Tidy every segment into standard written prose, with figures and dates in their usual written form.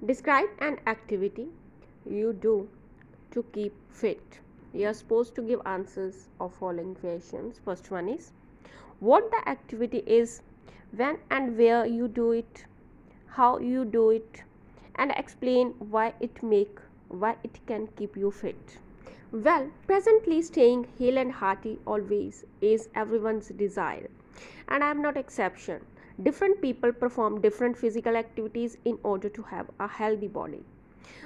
Describe an activity you do to keep fit. You are supposed to give answers of following questions. First one is what the activity is, when and where you do it, how you do it, and explain why it can keep you fit. Well, presently staying hale and hearty always is everyone's desire, and I am not exception. Different people perform different physical activities in order to have a healthy body.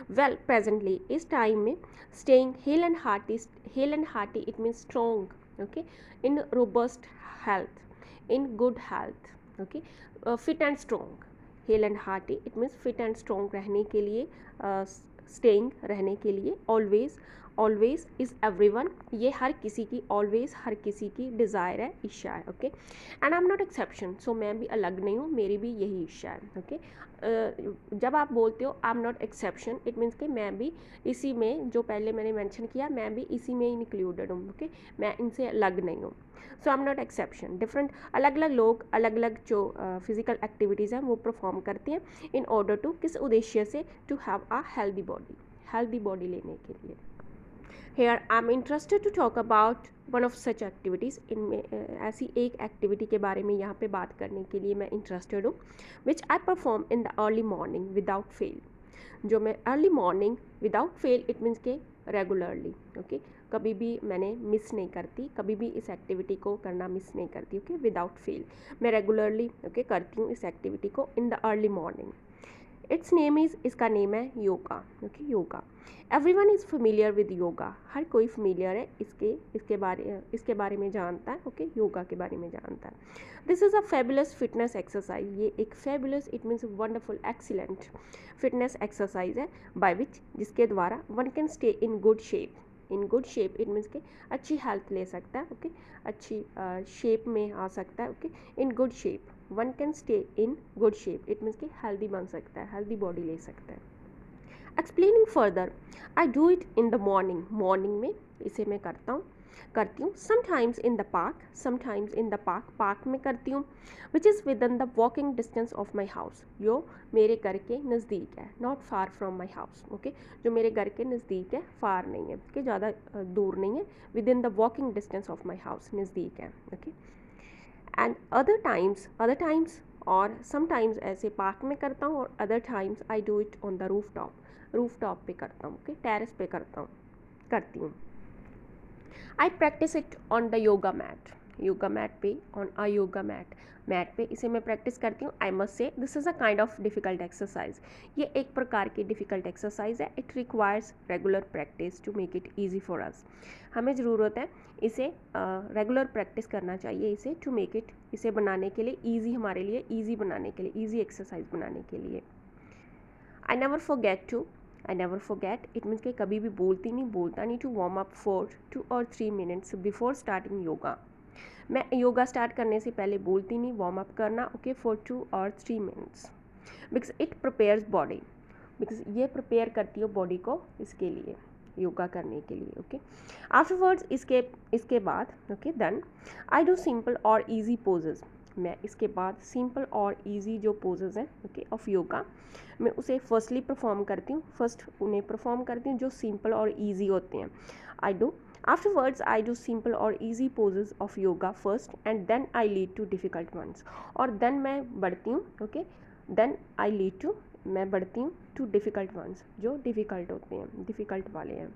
Well, presently इस time में staying hale and hearty it means strong, okay, in robust health, in good health, okay, fit and strong. Hale and hearty it means fit and strong रहने के लिए, staying रहने के लिए, always is everyone, ये हर किसी की, always हर किसी की desire है, इच्छा है, okay, and I'm not exception, so मैं भी अलग नहीं हूँ, मेरी भी यही इच्छा है, okay. जब आप बोलते हो आई am not exception, it means कि मैं भी इसी में, जो पहले मैंने मेंशन किया, मैं भी इसी में इंक्लूडेड हूँ, ओके, मैं इनसे अलग नहीं हूँ. So I am not exception. Different, अलग अलग लोग अलग अलग जो फिजिकल एक्टिविटीज़ हैं वो परफॉर्म करते हैं इन ऑर्डर टू, किस उद्देश्य से, to have a healthy body लेने के लिए. Here I am interested to talk about one of such activities. इनमें ऐसी एक एक्टिविटी के बारे में यहाँ पे बात करने के लिए मैं इंटरेस्टेड हूँ, which I perform in the early morning without fail. जो मैं early morning without fail it means के रेगुलरली, ओके, कभी भी मैंने मिस नहीं करती, कभी भी इस एक्टिविटी को करना मिस नहीं करती, ओके, विदाउट फेल मैं रेगुलरली, ओके, करती हूँ इस एक्टिविटी को in the early morning. Its name is, इसका नेम है yoga, okay, yoga. Everyone is familiar with yoga, हर कोई फेमिलियर है इसके बारे में जानता है, ओके, योगा के बारे में जानता है. This is a fabulous fitness exercise, ये एक fabulous it means wonderful excellent fitness exercise है, बाय विच, जिसके द्वारा one can stay in good shape it means के अच्छी हेल्थ ले सकता है, ओके, अच्छी शेप में आ सकता है, okay, in good shape, one can stay in good shape it means कि हेल्दी बन सकता है, हेल्दी बॉडी ले सकता है. Explaining further, I do it in the morning में इसे मैं करती हूँ. समटाइम्स इन द पार्क में करती हूँ, which is with in the walking distance of my house, जो मेरे घर के नज़दीक है, not far from my house, okay, जो मेरे घर के नज़दीक है, फार नहीं है, कि ज़्यादा दूर नहीं है, within the walking distance of my house, नज़दीक है, ओके. एंड अदर टाइम्स और समटाइम्स ऐसे पार्क में करता हूँ, और other times I do it on the roof top पे करता हूँ, ओके, टेरेस पे करती हूँ. I practice it on the yoga mat पे इसे मैं प्रैक्टिस करती हूँ. I must say this is a kind of difficult exercise, ये एक प्रकार की डिफ़िकल्ट एक्सरसाइज है. It requires regular practice to make it easy for us, हमें ज़रूरत है इसे रेगुलर प्रैक्टिस करना चाहिए इसे, टू मेक इट, इसे बनाने के लिए ईजी, हमारे लिए ईजी बनाने के लिए, ईजी एक्सरसाइज बनाने के लिए. I never forget it means कि कभी भी बोलता नहीं, to warm up for 2 or 3 minutes before starting yoga. मैं योगा स्टार्ट करने से पहले बोलती नहीं, वार्म अप करना, okay, for 2 or 3 minutes, because it prepares body, because ये प्रिपेयर करती हो बॉडी को इसके लिए, योगा करने के लिए, ओके. आफ्टरवर्ड्स, इसके बाद, okay, then I do simple और ईजी पोजेज, मैं इसके बाद सिंपल और ईजी जो पोजेज हैं, ओके, ऑफ योगा, मैं उसे फर्स्ट उन्हें परफॉर्म करती हूँ जो सिंपल और ईजी होते हैं. आफ्टरवर्ड्स आई डू सिंपल और easy poses of yoga first, and then I lead to difficult ones, और देन मैं बढ़ती हूँ, ओके, मैं बढ़ती हूँ टू डिफ़िकल्ट वंस, जो डिफ़िकल्ट होते हैं, डिफ़िकल्ट वाले हैं.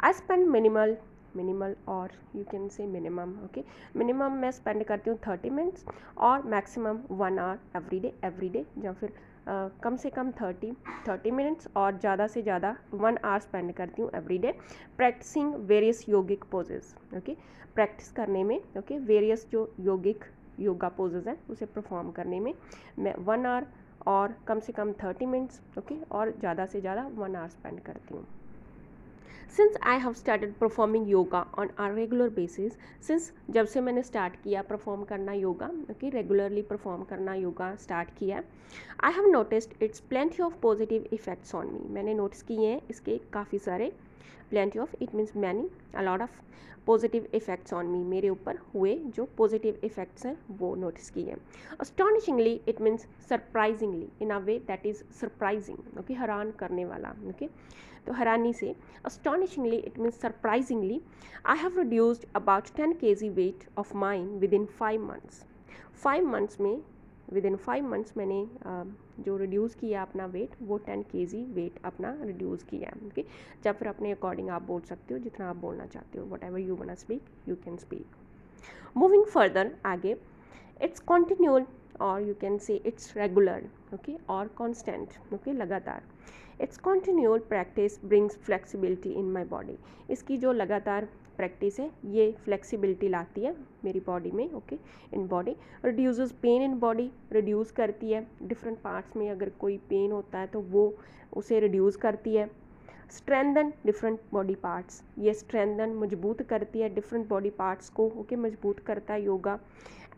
आई स्पेंड मिनिमल और you can say minimum, okay, minimum मैं स्पेंड करती हूँ 30 minutes और मैक्सिमम 1 hour एवरी डे, या फिर कम से कम 30 minutes और ज़्यादा से ज़्यादा 1 hour स्पेंड करती हूँ एवरी डे, प्रैक्टिसिंग वेरियस योगिक पोजेज, ओके, प्रैक्टिस करने में, ओके, वेरियस जो योगा पोजेज हैं उसे परफॉर्म करने में मैं 1 hour और कम से कम 30 minutes, ओके, और ज़्यादा से ज़्यादा 1 hour स्पेंड करती हूँ. Since I have started performing yoga on a regular basis, since जब से मैंने स्टार्ट किया परफॉर्म करना योगा, ओके, रेगुलरली परफॉर्म करना योगा स्टार्ट किया, I have noticed it's plenty of positive effects on me, मैंने नोटिस किए हैं इसके काफ़ी सारे plenty of it means many, a lot of positive effects on me, मेरे ऊपर हुए जो पॉजिटिव इफेक्ट्स हैं वो नोटिस किए। Astonishingly it means surprisingly, in a way that is surprising, okay, हैरान करने वाला, ओके, तो हैरानी से। Astonishingly it means surprisingly, I have reduced about 10 kg weight of mine within 5 months। 5 months में, विद इन 5 months मैंने जो reduce किया अपना वेट, वो 10 kg वेट अपना रिड्यूस किया, ओके। या फिर अपने अकॉर्डिंग आप बोल सकते हो, जितना आप बोलना चाहते हो, what ever you want speak you can speak. Moving further आगे, इट्स कॉन्टिन्यूअल और यू कैन से इट्स रेगुलर, ओके, और कॉन्स्टेंट, ओके, लगातार। It's continual practice brings flexibility in my body, इसकी जो लगातार प्रैक्टिस है ये फ्लेक्सिबिलिटी लाती है मेरी बॉडी में, okay, in body. Reduces pain in body, reduce करती है डिफरेंट पार्ट्स में अगर कोई पेन होता है तो वो उसे रिड्यूस करती है। स्ट्रेंथन डिफरेंट बॉडी पार्ट्स, ये स्ट्रेंथन मजबूत करती है डिफरेंट बॉडी पार्ट्स को, ओके, मजबूत करता है yoga.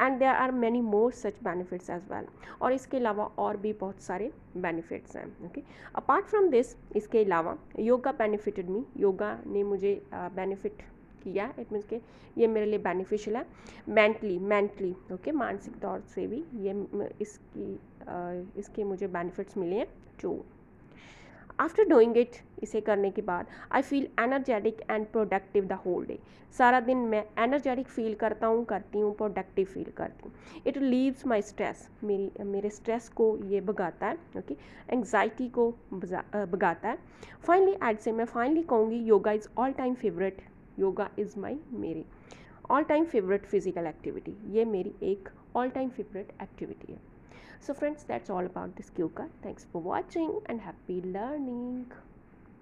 And there are many more such benefits as well, और इसके अलावा और भी बहुत सारे बेनिफिट्स हैं, ओके। अपार्ट फ्रॉम दिस, इसके अलावा योगा बेनिफिटेड मी, योगा ने मुझे बेनिफिट किया, इट मीन्स के ये मेरे लिए बेनिफिशियल है। मेंटली, ओके, मानसिक तौर से भी ये इसके मुझे बेनिफिट्स मिले हैं टू। आफ्टर डूइंग इट, इसे करने के बाद, I feel energetic and productive the whole day, सारा दिन मैं एनर्जेटिक फील करता हूँ, प्रोडक्टिव फील करती हूँ। इट रिलीव्स माई स्ट्रेस, मेरे स्ट्रेस को ये भगाता है, ओके, एंग्जाइटी को भगाता है। फाइनली एड से मैं फाइनली कहूँगी, yoga is all time favourite, yoga is मेरी all time favourite physical activity, ये मेरी एक ऑल टाइम फेवरेट एक्टिविटी है। So friends, that's all about this yoga. Thanks for watching and happy learning.